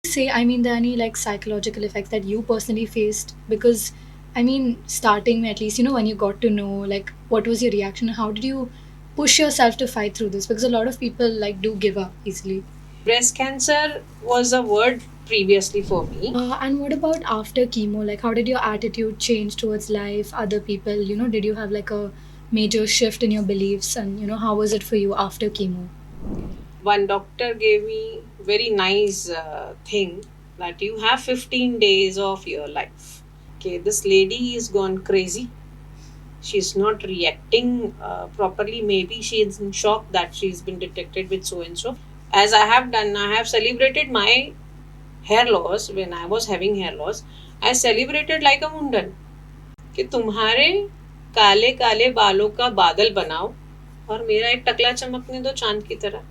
say, there are any like psychological effects that you personally faced? Because, starting at least, when you got to know, like, what was your reaction? How did you push yourself to fight through this? Because a lot of people, like, do give up easily. Breast cancer was a word previously for me. And what about after chemo? Like, how did your attitude change towards life, other people? Did you have like a major shift in your beliefs? And, how was it for you after chemo? One doctor gave me very nice thing that you have 15 days of your life. Okay, this lady is gone crazy. She's not reacting properly. Maybe she is in shock that she's been detected with so and so. As I have done, I have celebrated my hair loss. When I was having hair loss, I celebrated like a mundan कि तुम्हारे काले काले बालों का बादल बनाओ और मेरा एक टकला चमकने दो चांद की तरह.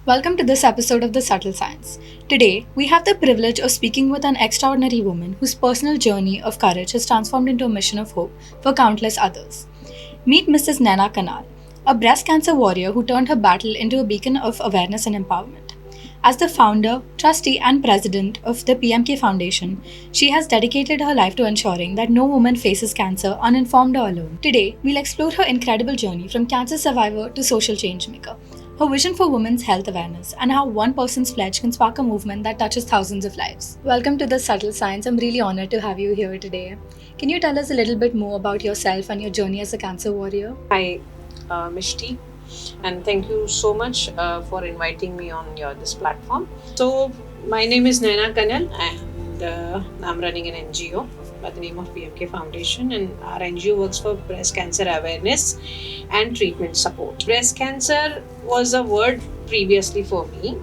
Welcome to this episode of The Subtle Science. Today, we have the privilege of speaking with an extraordinary woman whose personal journey of courage has transformed into a mission of hope for countless others. Meet Mrs. Naina Kanal, a breast cancer warrior who turned her battle into a beacon of awareness and empowerment. As the founder, trustee, and president of the PMK Foundation, she has dedicated her life to ensuring that no woman faces cancer uninformed or alone. Today, we'll explore her incredible journey from cancer survivor to social changemaker, her vision for women's health awareness, and how one person's pledge can spark a movement that touches thousands of lives. Welcome to The Subtle Science. I'm really honored to have you here today. Can you tell us a little bit more about yourself and your journey as a cancer warrior? Hi, Mishti, and thank you so much for inviting me on this platform. So, my name is Naina Kanal, and I'm running an NGO by the name of PMK Foundation, and our NGO works for breast cancer awareness and treatment support. Breast cancer was a word previously for me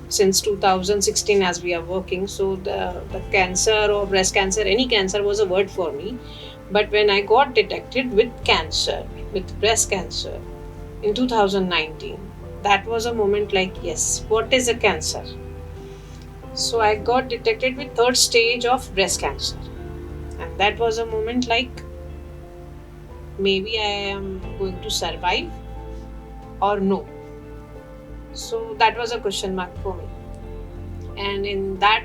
since 2016 as we are working. So the cancer or breast cancer, any cancer was a word for me. But when I got detected with cancer, with breast cancer in 2019, that was a moment like, yes, what is a cancer? So I got detected with third stage of breast cancer. And that was a moment like, maybe I am going to survive or no. So that was a question mark for me. And in that,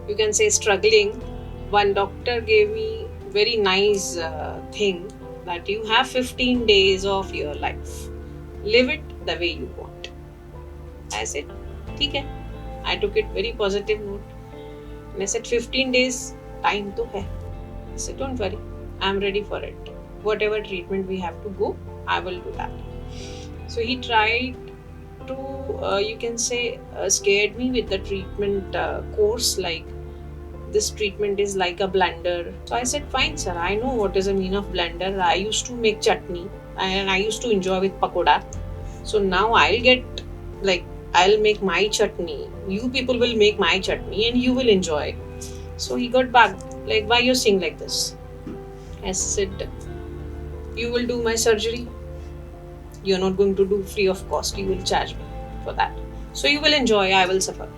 you can say, struggling, one doctor gave me very nice thing that you have 15 days of your life. Live it the way you want. I said, okay. I took it very positive note. And I said, 15 days, time to hai. I said, don't worry, I'm ready for it. Whatever treatment we have to go, I will do that. So he tried to, you can say, scared me with the treatment course, like this treatment is like a blender. So I said, fine, sir, I know what is the meaning of blender. I used to make chutney and I used to enjoy with pakoda. So now I'll make my chutney. You people will make my chutney and you will enjoy. So he got back, like, why you're saying like this? I said, you will do my surgery. You're not going to do free of cost. You will charge me for that. So you will enjoy, I will suffer.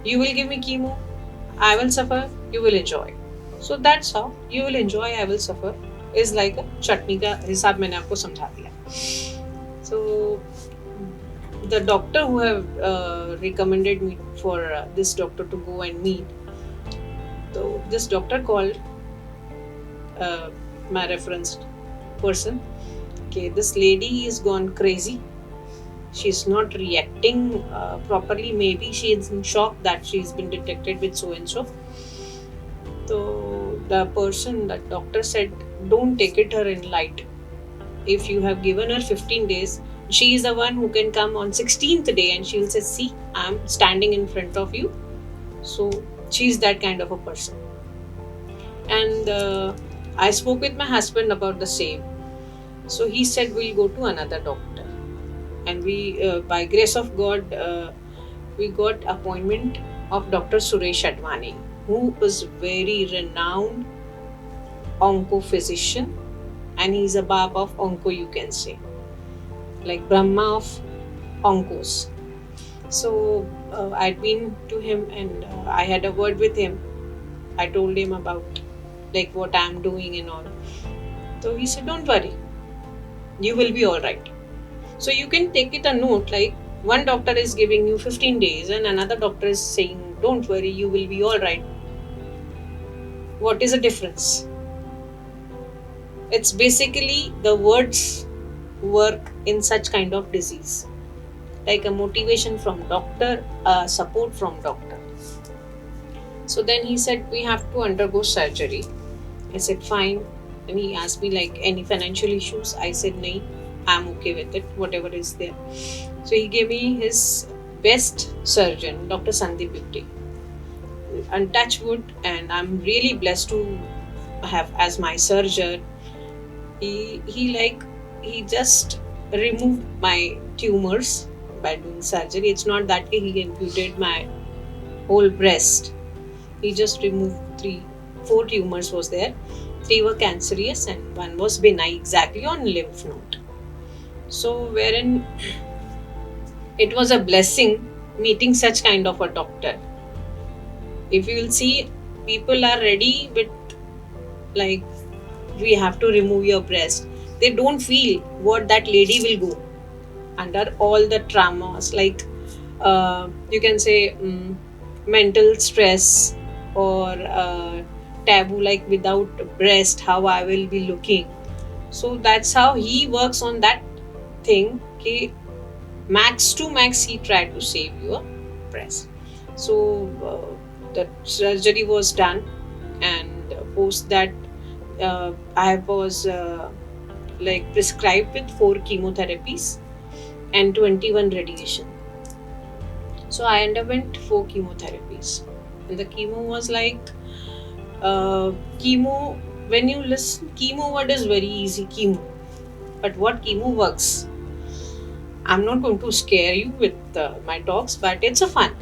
You will give me chemo, I will suffer, you will enjoy. So that's how you will enjoy, I will suffer is like a chutney का हिसाब मैंने आपको समझा दिया. So the doctor who have recommended me for this doctor to go and meet. So this doctor called my reference person. Okay, this lady is gone crazy. She's not reacting properly. Maybe she is in shock that she's been detected with so and so. So the doctor said, don't take it her in light. If you have given her 15 days, she is the one who can come on 16th day and she'll say, see, I'm standing in front of you. So she's that kind of a person. And I spoke with my husband about the same. So he said, we'll go to another doctor. And we, by grace of God, we got appointment of Dr. Suresh Advani, who is very renowned onco physician, and he's a Baba of onco, you can say, like Brahma of oncos. So I'd been to him and I had a word with him. I told him about like what I'm doing and all. So he said, don't worry, you will be all right. So you can take it a note, like one doctor is giving you 15 days and another doctor is saying, don't worry, you will be all right. What is the difference? It's basically the words work in such kind of disease, like a motivation from doctor, support from doctor. So then he said, we have to undergo surgery. I said, fine. And he asked me, like, any financial issues? I said, nahi, I'm okay with it, whatever is there. So he gave me his best surgeon, Dr. Sandeep Ipte. And touch wood, and I'm really blessed to have as my surgeon. He just removed my tumors by doing surgery. It's not that he amputed my whole breast. He just removed 4 tumors was there. 3 were cancerous and 1 was benign, exactly on lymph node. So wherein it was a blessing meeting such kind of a doctor. If you will see, people are ready with, like, we have to remove your breast. They don't feel what that lady will go under all the traumas, like you can say mental stress or taboo, like without breast how I will be looking. So that's how he works on that thing. Okay, max to max he tried to save your breast. So the surgery was done, and post that I was like prescribed with 4 chemotherapies and 21 radiation. So I underwent 4 chemotherapies, and the chemo was like chemo. When you listen, chemo word is very easy, chemo. But what chemo works? I'm not going to scare you with my talks, but it's a fun.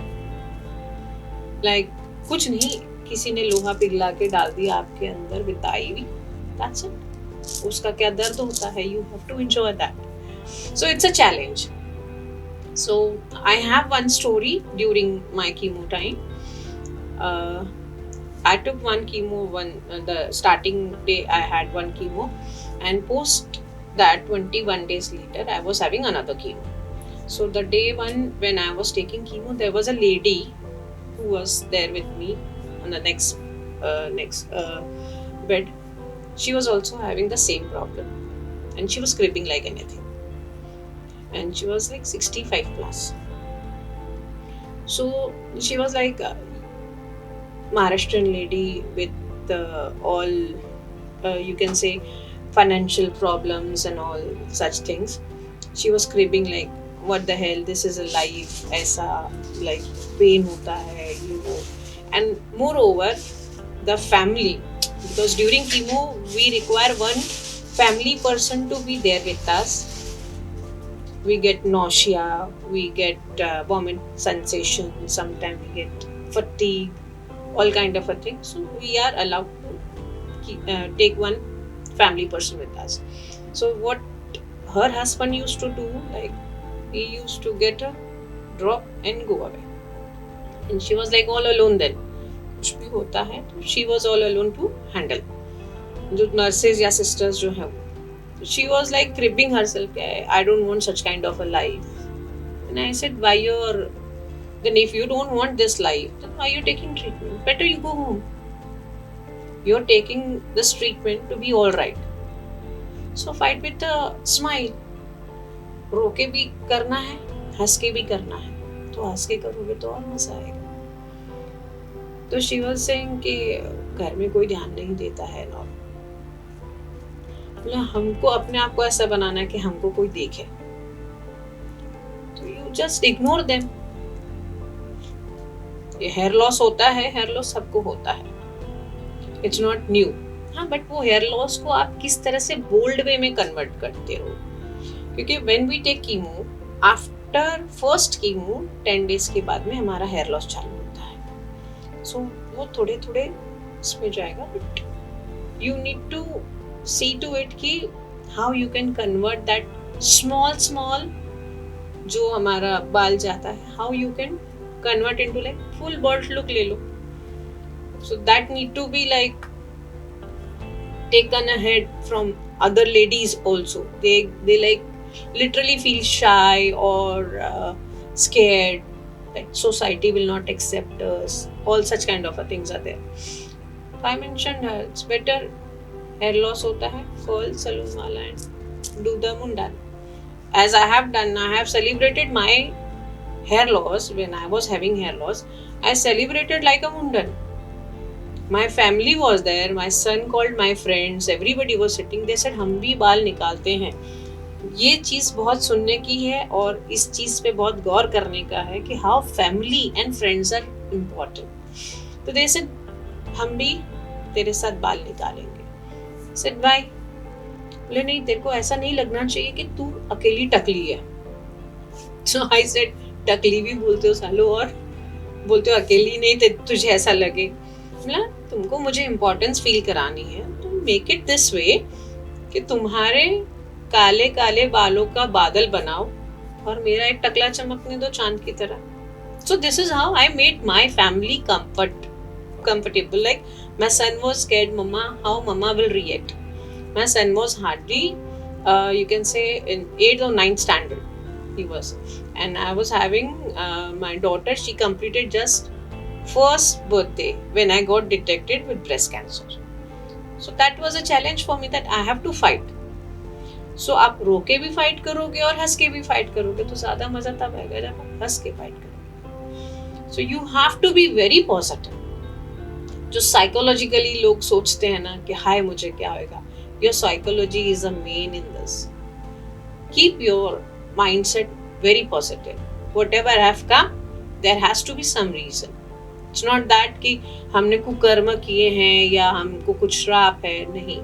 Like कुछ नहीं, किसी ने लोहा पिघला के डाल दिया आपके अंदर with the IV. That's it. उसका क्या दर्द होता है? You have to enjoy that. So it's a challenge. So I have one story during my chemo time. I took one chemo, the starting day I had one chemo, and post that 21 days later I was having another chemo. So the day one when I was taking chemo, there was a lady who was there with me on the next bed. She was also having the same problem, and she was creeping like anything, and she was like 65 plus. So she was like Maharashtrian lady with all you can say financial problems and all such things. She was screaming like, what the hell, this is a life, aisa, like pain hota hai, you know. And moreover, the family, because during chemo we require one family person to be there with us. We get nausea, we get vomit sensation, sometimes we get fatigue, all kind of a thing. So we are allowed to take one family person with us. So what her husband used to do, like he used to get her, drop and go away. And she was like all alone then. कुछ भी होता है तो she was all alone to handle. जो nurses या sisters जो हैं, she was like cribbing herself, I don't want such kind of a life. And I said, then if you don't want this life, then why are you taking treatment? Better you go home. You're taking this treatment to be alright. So fight with a smile. रो के भी करना है, हंस के भी करना है. तो हंस के करोगे तो और मजा आएगा. तो she was saying कि घर में कोई ध्यान नहीं देता है ना. हमको अपने आप को ऐसा बनाना है कि हमको कोई देखे. तो you just ignore them. ये हेयर लॉस होता है, हेयर लॉस सबको होता है. It's not new. हाँ, बट वो हेयर लॉस को आप किस तरह से बोल्ड वे में कन्वर्ट करते हो. क्योंकि when we take chemo, after first chemo 10 days के बाद में हमारा हेयर लॉस चालू होता है. सो वो थोड़े थोड़े इसमें जाएगा, but you need to see to it कि how you can convert that small जो हमारा बाल जाता है, how you can convert into like full bald look ले लो. So that need to be like taken ahead from other ladies also. They like literally feel shy or scared that society will not accept us. All such kind of things are there. So I mentioned it's better hair loss hota hai, curl salon wala and do the mundan. As I have done, I have celebrated my hair loss. When I was having hair loss, I celebrated like a mundan. My family was there, my son called my friends, everybody was sitting. They said हम भी बाल निकालते हैं. ये चीज़ बहुत सुनने की है और इस चीज़ पे बहुत गौर करने का है कि how family and friends are important. तो दे सेड हम भी तेरे साथ बाल निकालेंगे. Said bye. बोले नहीं, तेरे को ऐसा नहीं लगना चाहिए कि तू अकेली टकली है. सो आई सेड टकली भी बोलते हो सालो और बोलते हो अकेली नहीं, तुझे ऐसा लगे. बोला तुमको मुझे इम्पोर्टेंस फील करानी है तो मेक इट दिस वे कि तुम्हारे काले काले बालों का बादल बनाओ और मेरा एक टकला चमकने दो चांद की तरह. So this is how I made my family comfortable. Like my son was scared, mama, how mama will react. My son was hardly you can say in 8th or 9th standard he was, and I was having my daughter, she completed just first birthday when I got detected with breast cancer. So that was a challenge for me that I have to fight. So आप रो के भी fight करोगे और हंस के भी fight करोगे तो ज़्यादा मज़ा तब आएगा जब आप हंस के फाइट करोगे. So you have to be very positive. जो साइकोलॉजिकली लोग सोचते हैं ना कि हाय मुझे क्या होगा, your psychology is a main in this. Keep your mindset very positive. Whatever have come, there has to be some reason. It's not that कि हमने कुकर्म किए हैं या हमको कुछ श्राप है, नहीं.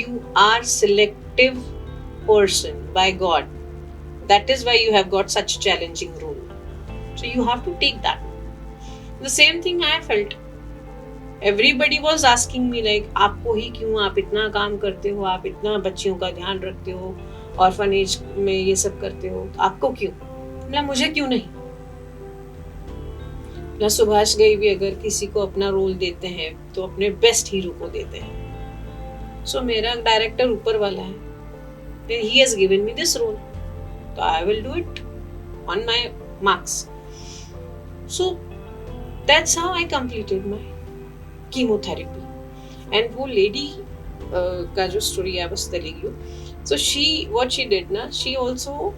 You are selective person by God. That is why you have got such challenging role. So you have to take that. The same thing I felt. Everybody was asking me like आपको ही क्यों, आप इतना काम करते हो, आप इतना बच्चियों का ध्यान रखते हो, ऑर्फनेज में ये सब करते हो, आपको क्यों? मतलब मुझे क्यों नहीं? ना सुभाष घई भी अगर किसी को अपना रोल देते हैं तो अपने बेस्ट हीरो को देते हैं. सो मेरा डायरेक्टर ऊपर वाला है, he has given me this role, so I will do it on my marks. So that's how I completed my chemotherapy. And वो lady का जो story I was telling you, so what she did ना, she also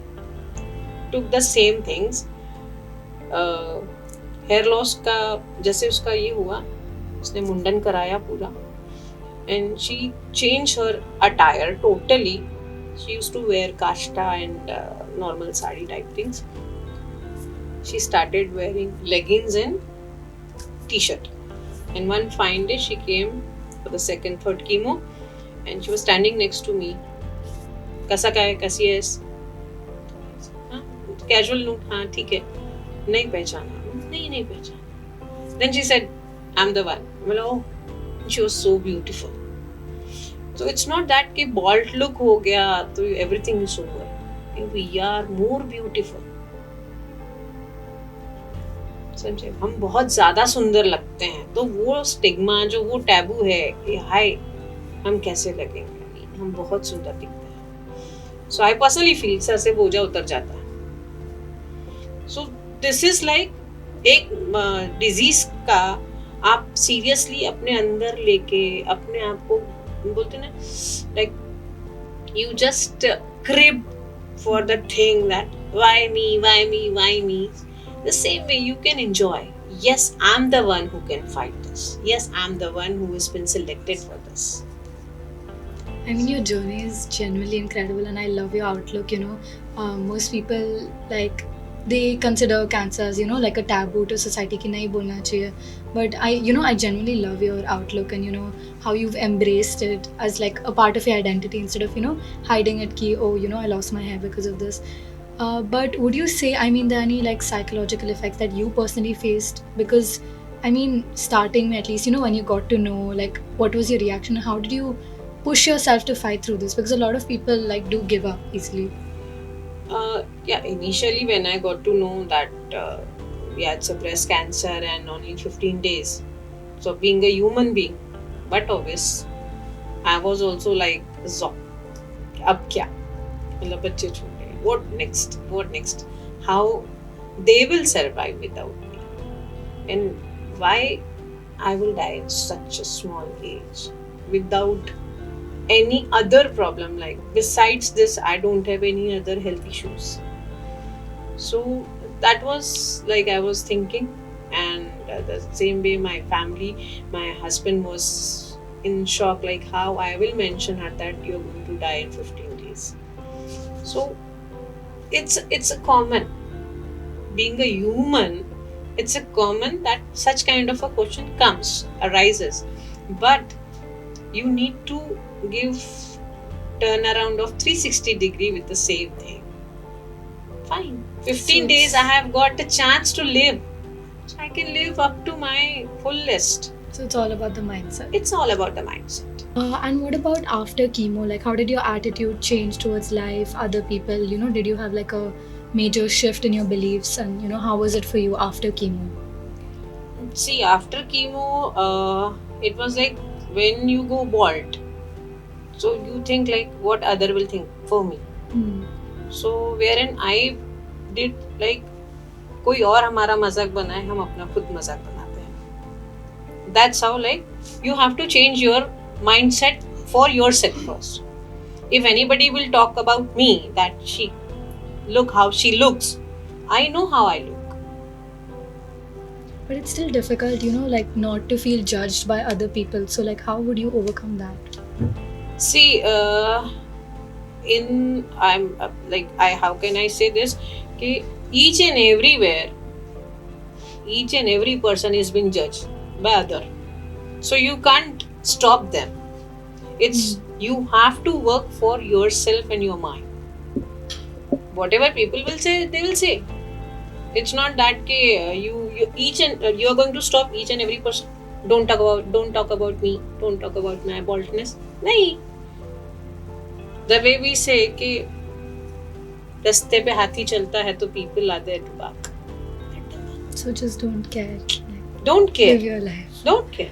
took the same things. Hair loss का जैसे उसका ये हुआ, उसने मुंडन कराया पूरा, and she change her attire totally. She used to wear kashta and normal sari type things. She started wearing leggings and t-shirt. And one fine day she came for the second, third chemo and she was standing next to me. कैसा क्या है, कैसी है? Casual note, हाँ ठीक है. नहीं पहचाना, नहीं पहचाना. Then she said, I'm the one. Well, oh, she was so beautiful. So it's not that कि bald look हो गया तो everything is over. We are more beautiful. समझे, हम बहुत ज़्यादा सुंदर लगते हैं तो वो स्टिग्मा, जो वो टैबू है कि हाय हम कैसे लगेंगे, हम बहुत सुंदर दिखते हैं. So I personally feel sir से बोझा उतर जाता है. So this is like एक डिजीज का आप सीरियसली अपने अंदर लेके अपने आप को बोलते ना, like you just crib for the thing that why me. The same way you can enjoy. Yes, I'm the one who can fight this. Yes, I'm the one who has been selected for this. I mean, your journey is genuinely incredible and I love your outlook. Most people they consider cancer as like a taboo to society ki nahi bolna chahiye, but I genuinely love your outlook and how you've embraced it as like a part of your identity instead of hiding it ki I lost my hair because of this. But would you say, I mean, there are any like psychological effects that you personally faced? Because I mean, starting at least when you got to know, like what was your reaction, how did you push yourself to fight through this? Because a lot of people do give up easily. Initially when I got to know that it's a breast cancer and only 15 days, so being a human being, but obvious, I was also like, ab kya, मतलब बच्चे छोटे, what next, how they will survive without me, and why I will die at such a small age without any other problem. Like besides this, I don't have any other health issues. So that was like I was thinking, and the same way my family, my husband was in shock, like how I will mention her that you're going to die in 15 days. So it's a common, being a human, it's a common that such kind of a question arises, but you need to give turnaround of 360-degree with the same thing. Fine, 15 days I have got the chance to live, so I can live up to my fullest. So it's all about the mindset. It's all about the mindset. And what about after chemo? Like, how did your attitude change towards life, other people? You know, did you have like a major shift in your beliefs? And, you know, how was it for you after chemo? See, after chemo, it was like when you go bald, so you think like what other will think for me. So wherein I did like कोई और हमारा मजाक बनाए, हम अपना खुद मजाक बनाते हैं. That's how like you have to change your mindset for yourself first. If anybody will talk about me that she look how she looks, I know how I look. But it's still difficult, you know, like not to feel judged by other people. So like, how would you overcome that? See, how can I say this? कि each and everywhere, each and every person is being judged by other. So you can't stop them. It's you have to work for yourself and your mind. Whatever people will say, they will say. It's not that you are going to stop each and every person. Don't talk about me. Don't talk about my baldness. नहीं. The way we say कि रास्ते पे हाथी चलता है तो people are there to bark. So just don't care. Don't care. Live your life. Don't care.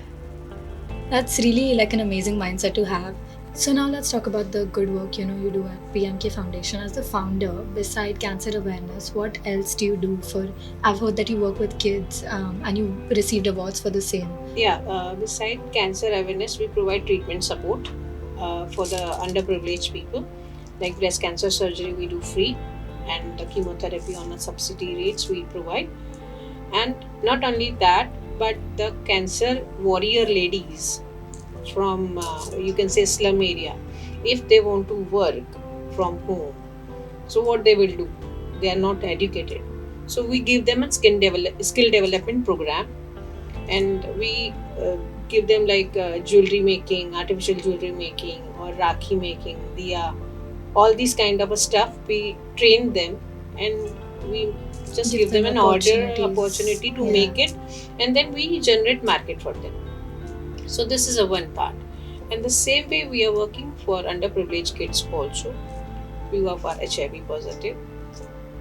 That's really like an amazing mindset to have. So now let's talk about the good work, you know, you do at PMK Foundation. As the founder, beside cancer awareness, what else do you do for? I've heard that you work with kids and you received awards for the same. Yeah, beside cancer awareness, we provide treatment support for the underprivileged people. Like breast cancer surgery, we do free, and the chemotherapy on a subsidy rates we provide. And not only that, but the cancer warrior ladies from you can say slum area, if they want to work from home, so what they will do, they are not educated, so we give them a skill development program, and we give them like jewelry making, artificial jewelry making, or rakhi making, diya, all these kind of stuff. We train them, and we just give them an opportunity to make it, and then we generate market for them. So this is a one part. And the same way we are working for underprivileged kids also. Few of our HIV positive,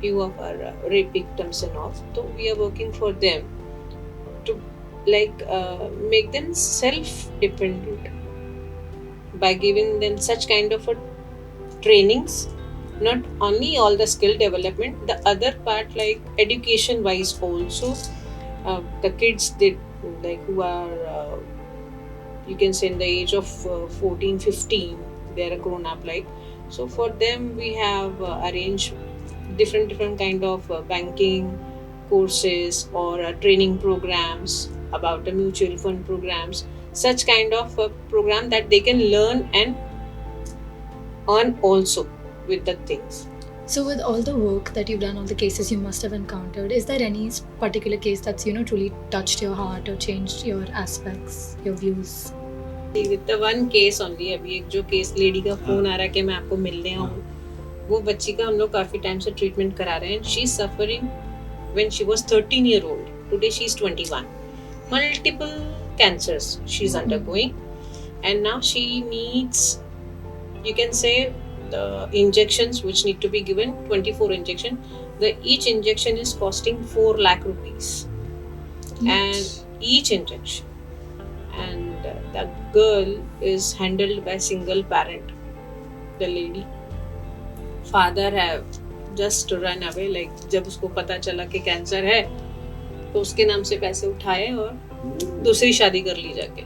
few of our rape victims and all. So we are working for them to like make them self-dependent by giving them such kind of a trainings. Not only all the skill development, the other part like education wise also, the kids did like who are you can say in the age of 14 15, they are grown up like, so for them we have arranged different kind of banking courses or training programs about the mutual fund programs, such kind of program that they can learn and earn also with the things. So with all the work that you've done, all the cases you must have encountered, is there any particular case that's, you know, truly touched your heart or changed your aspects, your views? With the one case only, अभी एक जो case lady का phone आ रहा है कि मैं आपको मिलने आऊँ, वो बच्ची का हम लोग काफी टाइम से ट्रीटमेंट करा रहे हैं. She is suffering when she was 13 year old. Today she is 21. Multiple cancers she is undergoing, and now she needs, you can say, the injections which need to be given, 24 injection. Each injection is costing 4 lakh rupees. And each injection. And the girl is handled by single parent, the lady. Father have just run away, like जब उसको पता चला कि cancer है तो उसके नाम से पैसे उठाए और दूसरी शादी कर ली जाके.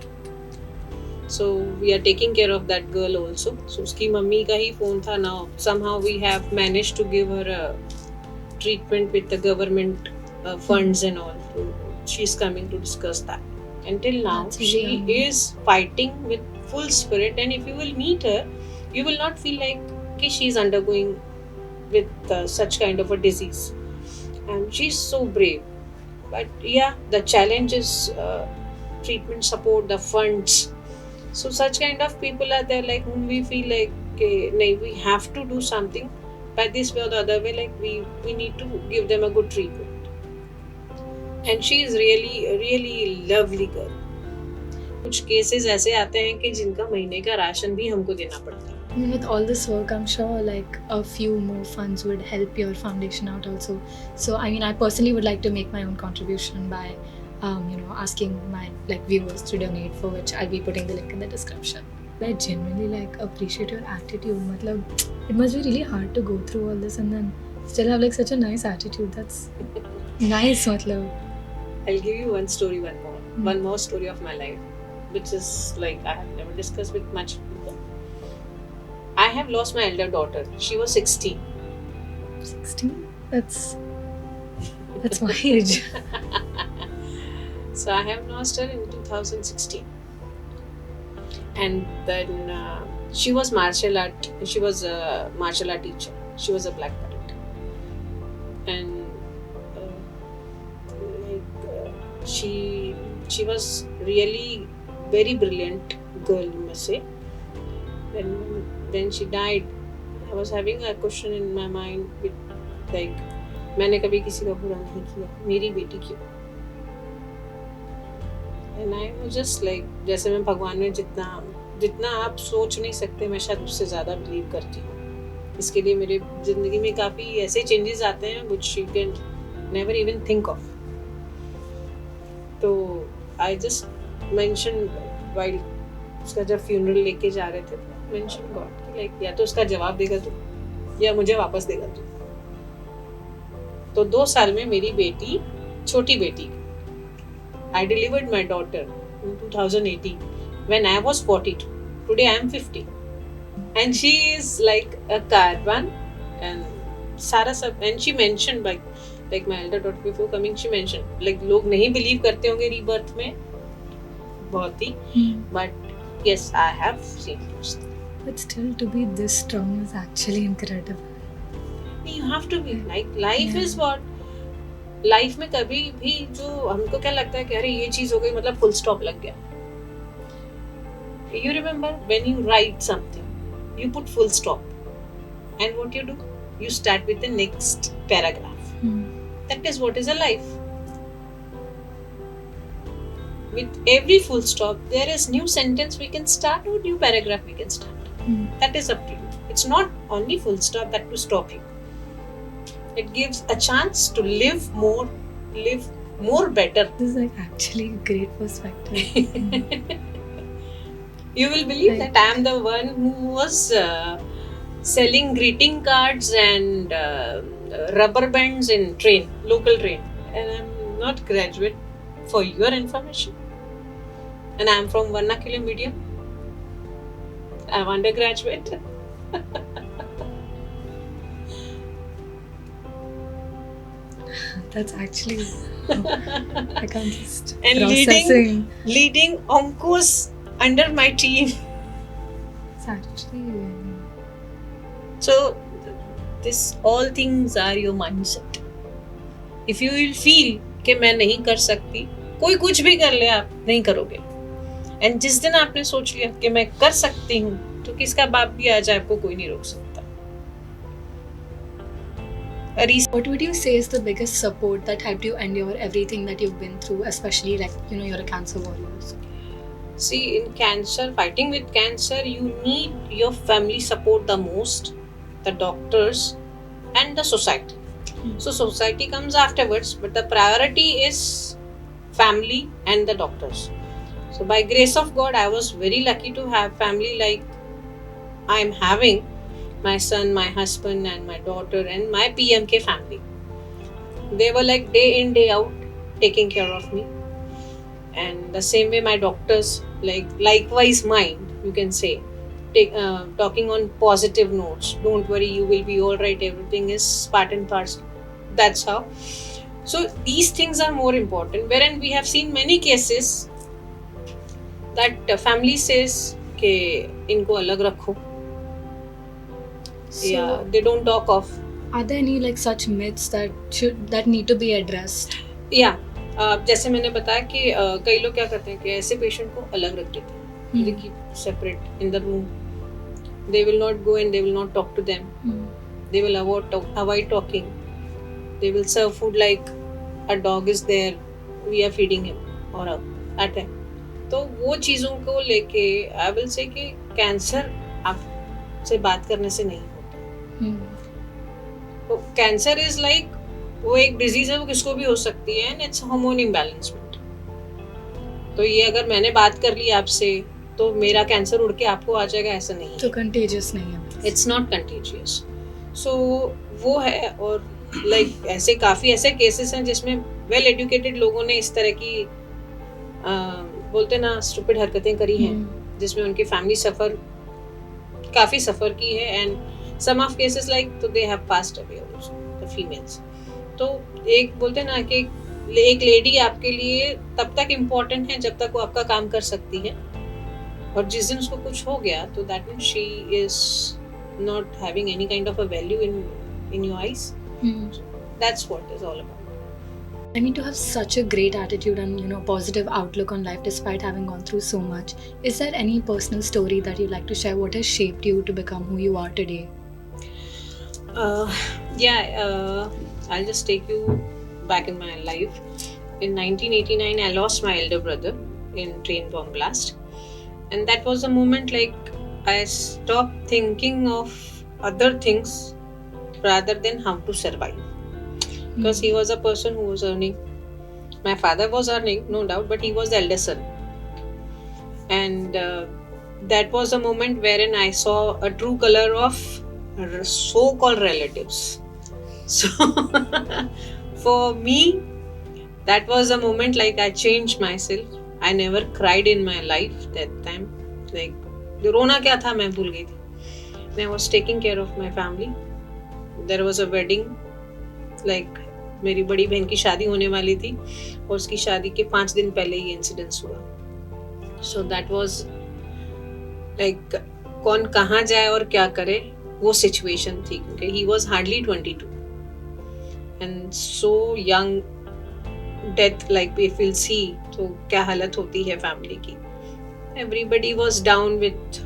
So we are taking care of that girl also. So उसकी मम्मी का ही फोन था. Now somehow we have manage to give her treatment with the government funds and all. So she's coming to discuss that. Until now, That's she really is fighting with full spirit, and if you will meet her, you will not feel like okay, she's undergoing with such kind of a disease. And she's so brave. But yeah, the challenge is treatment support, the funds. So such kind of people are there, like whom we feel like okay, nahi, we have to do something by this way or the other way, like we need to give them a good treatment. And she is really lovely girl. कुछ cases ऐसे आते हैं कि जिनका महीने का ration भी हमको देना पड़ता है. With all this work, I'm sure like a few more funds would help your foundation out also. So I mean, I personally would like to make my own contribution by, asking my like viewers to donate, for which I'll be putting the link in the description. I genuinely like appreciate your attitude. Matlab, it must be really hard to go through all this and then still have like such a nice attitude. That's nice, matlab. I'll give you one story, one more story of my life, which is like I have never discussed with much people. I have lost my elder daughter. She was 16. 16? That's my age. So I have lost her in 2016. And then she was martial art. She was a martial art teacher. She was a black belt, and she was really very brilliant girl, you must say. And when she died, I was having a question in my mind with like, मैंने कभी किसी का बुरा नहीं किया, मेरी बेटी क्यों? And I was just like, जैसे मैं भगवान में जितना आप सोच नहीं सकते, मैं शायद उससे ज़्यादा बिलीव करती हूँ. इसके लिए मेरे ज़िंदगी में काफ़ी ऐसे चेंजेस आते हैं which you can never even think of. तो I just mentioned while उसका जब funeral लेके जा रहे थे, mentioned God कि like या तो उसका जवाब देगा तू या मुझे वापस देगा तू. तो 2 साल में मेरी बेटी, छोटी बेटी, I delivered my daughter in 2018 when I was 42. Today I am 50. And she is like a caravan. And Sara sab, and she mentioned like my elder daughter before coming, she mentioned like लोग नहीं believe करते होंगे rebirth में बहुत ही, but yes, I have seen those. But still, to be this strong is actually incredible. You have to be like life is what. Life में कभी भी जो हमको क्या लगता है कि अरे ये चीज हो गई मतलब फुल स्टॉप लग गया. You remember when you write something, you put full stop, and what you do, you start with the next paragraph. That is what is a life. With every full stop, there is new sentence we can start or new paragraph we can start. That is up to you. It's not only full stop that to stop you. It gives a chance to live more better. This is like actually a great perspective. You will believe that I am the one who was selling greeting cards and rubber bands in local train. And I am not graduate, for your information. And I am from vernacular medium. I am undergraduate. That's actually I can't just and processing. leading oncos under my team. It's actually So this all things are your mindset. If you will feel कि मैं नहीं कर सकती, कोई कुछ भी कर ले, आप नहीं करोगे. And जिस दिन आपने सोच लिया कि मैं कर सकती हूँ, तो किसका बाप भी आ जाए, आपको कोई नहीं रोक सकता. What would you say is the biggest support that helped you endure everything that you've been through, especially like you're a cancer warrior? See, in cancer, fighting with cancer, you need your family support the most, the doctors and the society. So society comes afterwards, but the priority is family and the doctors. So by grace of God, I was very lucky to have family like I am having. my son, my husband and my daughter and my PMK family. They were like day in day out taking care of me, and the same way my doctors, like likewise mine, you can say, talking on positive notes. Don't worry, you will be all right, everything is part and parcel. That's how. So these things are more important, wherein we have seen many cases that family says ke inko alag rakho, So, yeah, they don't talk of. are there any like such myths that need to be addressed? या जैसे मैंने बताया कि कई लोग क्या करते हैं कि ऐसे पेशेंट को अलग रख देते हैं, they keep separate in the room. They will not go and they will not talk to them. They will avoid talking. They will serve food like a dog is there, we are feeding him or at him. तो वो चीज़ों को लेके I will say कि cancer आपसे बात करने से नहीं होता. तो कैंसर इज लाइक, वो एक डिजीज है, वो किसको भी हो सकती है, एंड इट्स हार्मोन इम्बैलेंसमेंट. तो ये अगर मैंने बात कर ली आपसे तो मेरा कैंसर उड़ के आपको आ जाएगा, ऐसा नहीं. तो कंटेजियस नहीं है. It's not contagious. सो वो है. और लाइक ऐसे काफ़ी ऐसे केसेस हैं जिसमें वेल एजुकेटेड लोगों ने इस तरह की बोलते ना स्टूपिड हरकतें करी हैं, जिसमें उनकी फैमिली काफ़ी सफ़र की है. And some of cases like तो they have passed away also, the females. तो एक बोलते ना कि एक लेडी आपके लिए तब तक इम्पोर्टेंट है जब तक वो आपका काम कर सकती है, और जिस दिन उसको कुछ हो गया तो that means she is not having any kind of a value in your eyes. That's what is all about. I mean, to have such a great attitude and positive outlook on life despite having gone through so much. Is there any personal story that you'd like to share? What has shaped you to become who you are today? I'll just take you back in my life. In 1989, I lost my elder brother in train bomb blast, and that was the moment like I stopped thinking of other things rather than how to survive. Because he was a person who was earning. My father was earning, no doubt, but he was the eldest son. And that was a moment wherein I saw a true color of so-called relatives. So for me, that was a moment like I changed myself. I never cried in my life that time. Like रोना क्या था मैं भूल गई थी. I was taking care of my family. There was a wedding. Like मेरी बड़ी बहन की शादी होने वाली थी और उसकी शादी के 5 दिन पहले ही इंसिडेंस हुआ. सो दैट वाज लाइक कौन कहाँ जाए और क्या करे, वो सिचुएशन थी, क्योंकि he was hardly 22 and so young. Death like if will see तो क्या हालत होती है फैमिली की. Everybody was down with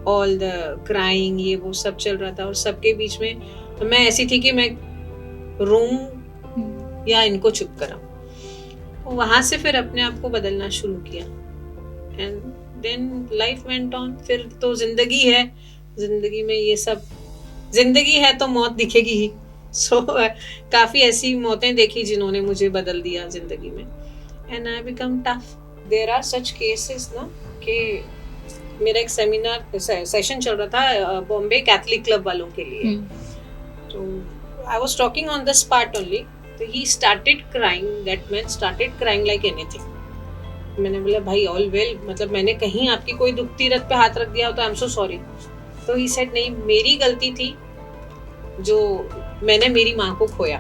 all the crying, ये वो सब चल रहा था, और सबके बीच में तो मैं ऐसी थी कि मैं रोऊं या इनको चुप कराऊं. वहां से फिर अपने आप को बदलना शुरू किया, and then life went on. फिर तो जिंदगी है, जिंदगी में ये सब, जिंदगी है तो मौत दिखेगी ही. सो काफी ऐसी मौतें देखी जिन्होंने मुझे बदल दिया जिंदगी में, and I become tough. There are such cases ना कि मेरा एक सेमिनार सेशन चल रहा था बॉम्बे कैथलिक क्लब वालों के लिए. तो I was talking on this part only. तो he started crying, that man started crying like anything. मैंने बोला भाई ऑल वेल, मतलब मैंने कहीं आपकी कोई दुखती रथ पे हाथ रख दिया हो तो आई एम सो सॉरी. तो he said नहीं, मेरी गलती थी जो मैंने मेरी माँ को खोया.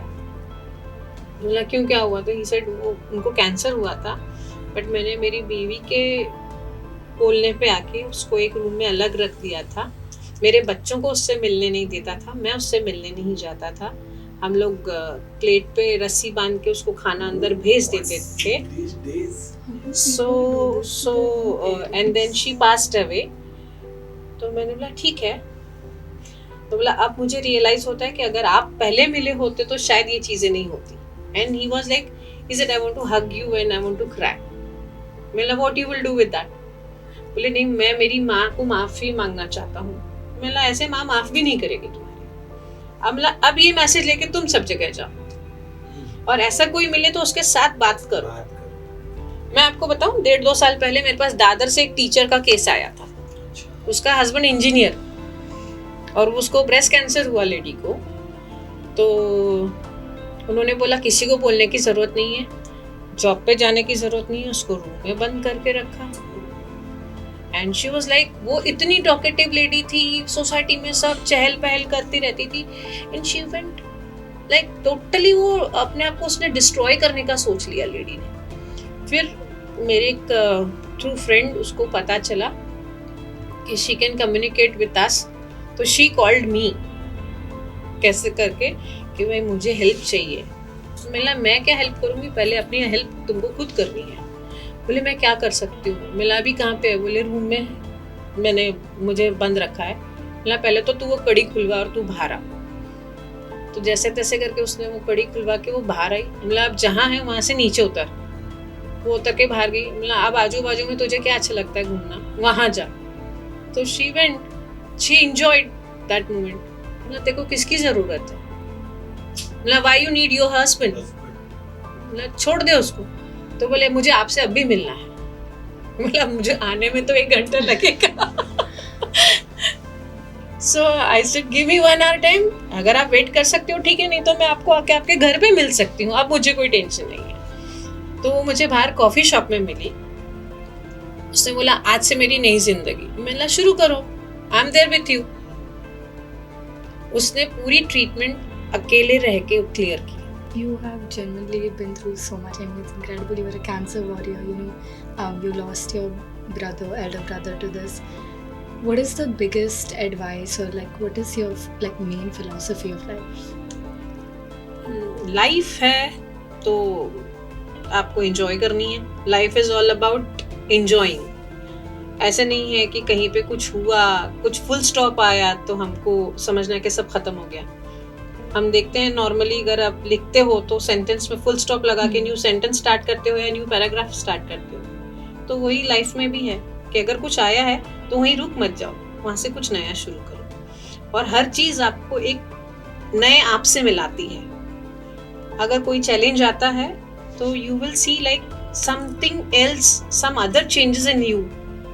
बोला क्यों, क्या हुआ? तो he said वो उनको कैंसर हुआ था, बट मैंने मेरी बीवी के बोलने पे आके उसको एक रूम में अलग रख दिया था. मेरे बच्चों को उससे मिलने नहीं देता था, मैं उससे मिलने नहीं जाता था. हम लोग प्लेट पे रस्सी बांध के उसको खाना अंदर भेज देते थे. So and then she passed away. तो मैंने बोला ठीक है. तो बोला अब मुझे रियलाइज होता है कि अगर आप पहले मिले होते तो शायद ये चीजें नहीं होती. And he was like, he said I want to hug you and I want to cry. मैंने what you will do with that? बोले नहीं, मैं मेरी माँ को माफी मांगना चाहता हूँ. मैंने ऐसे माँ माफ भी नहीं करेगी तुम्हारी. अब ये मैसेज लेके तुम सब जगह जाओ, और ऐसा कोई मिले तो उसके साथ बात करो. मैं आपको बताऊं, 1.5-2 साल पहले मेरे पास दादर से एक टीचर का केस आया था. उसका हस्बैंड इंजीनियर, और उसको ब्रेस्ट कैंसर हुआ लेडी को, तो उन्होंने बोला किसी को बोलने की ज़रूरत नहीं है, जॉब पे जाने की ज़रूरत नहीं है, उसको रूम में बंद करके रखा। एंड शी वॉज लाइक, वो इतनी टॉकेटिव लेडी थी, सोसाइटी में सब चहल पहल करती रहती थी, and she went like totally, वो अपने आप को उसने डिस्ट्रॉय करने का सोच लिया लेडी ने। फिर मेरे एक थ्रू फ्रेंड उसको पता चला कि she can communicate with us, तो शी कॉल्ड मी कैसे करके कि भाई मुझे हेल्प चाहिए। मिला मैं क्या हेल्प करूँगी, पहले अपनी हेल्प तुमको खुद करनी है। बोले मैं क्या कर सकती हूँ। मिला अभी कहाँ पे है, बोले रूम में मैंने मुझे बंद रखा है। मिला पहले तो तू वो कड़ी खुलवा और तू बाहर आ। तो जैसे तैसे करके उसने वो कड़ी खुलवा के वो बाहर आई। मिला अब जहाँ है वहाँ से नीचे उतर, वो उतर के बाहर गई। मिला अब आजू बाजू में तुझे क्या अच्छा लगता है घूमना, वहाँ जा। तो she went, she enjoyed that moment. मिला तेरे को किसकी जरूरत है, मिला why you need your husband, मिला छोड़ दे उसको। तो बोले मुझे आपसे अब भी मिलना है। मतलब मुझे आने में तो 1 घंटा लगेगा। So I said give me 1 hour time, अगर आप वेट कर सकते हो ठीक है, नहीं तो मैं आपको आके आपके घर पे मिल सकती हूँ, अब मुझे कोई टेंशन नहीं है। तो वो मुझे बाहर कॉफी शॉप में मिली। उसने बोला आज से मेरी नई जिंदगी। मैंने शुरू करो, I am there with you. उसने पूरी ट्रीटमेंट अकेले रह के क्लियर की। You have genuinely been through so much. I mean, it's incredible. You were a cancer warrior. You lost your brother, elder brother, to this. What is the biggest advice, or like, what is your like main philosophy of life? Life है तो आपको enjoy करनी है। Life is all about enjoying. ऐसे नहीं है कि कहीं पे कुछ हुआ, कुछ फुल स्टॉप आया तो हमको समझना कि सब खत्म हो गया। हम देखते हैं नॉर्मली अगर आप लिखते हो तो सेंटेंस में फुल स्टॉप लगा के न्यू सेंटेंस स्टार्ट करते हो या न्यू पैराग्राफ स्टार्ट करते हो। तो वही लाइफ में भी है कि अगर कुछ आया है तो वहीं रुक मत जाओ, वहां से कुछ नया शुरू करो। और हर चीज आपको एक नए आप से मिलाती है। अगर कोई चैलेंज आता है तो you will see like something else, some other changes in you,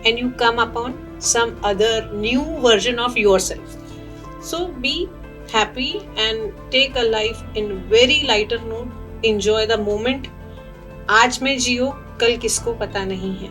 and you come upon some other new version of yourself. So be happy and take a life in very lighter note. Enjoy the moment. आज में जियो, कल किसको पता नहीं है।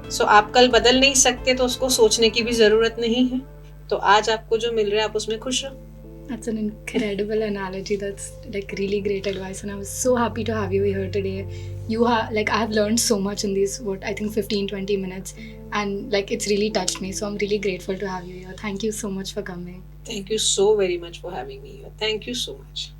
So आप कल बदल नहीं सकते तो उसको सोचने की भी जरूरत नहीं है। तो आज आपको जो मिल रहा है आप उसमें खुश रहो। That's an incredible analogy. That's like really great advice, and I was so happy to have you here today. I have learned so much in these I think 15-20 minutes, and like it's really touched me. So I'm really grateful to have you here. Thank you so much for coming. Thank you so very much for having me here. Thank you so much.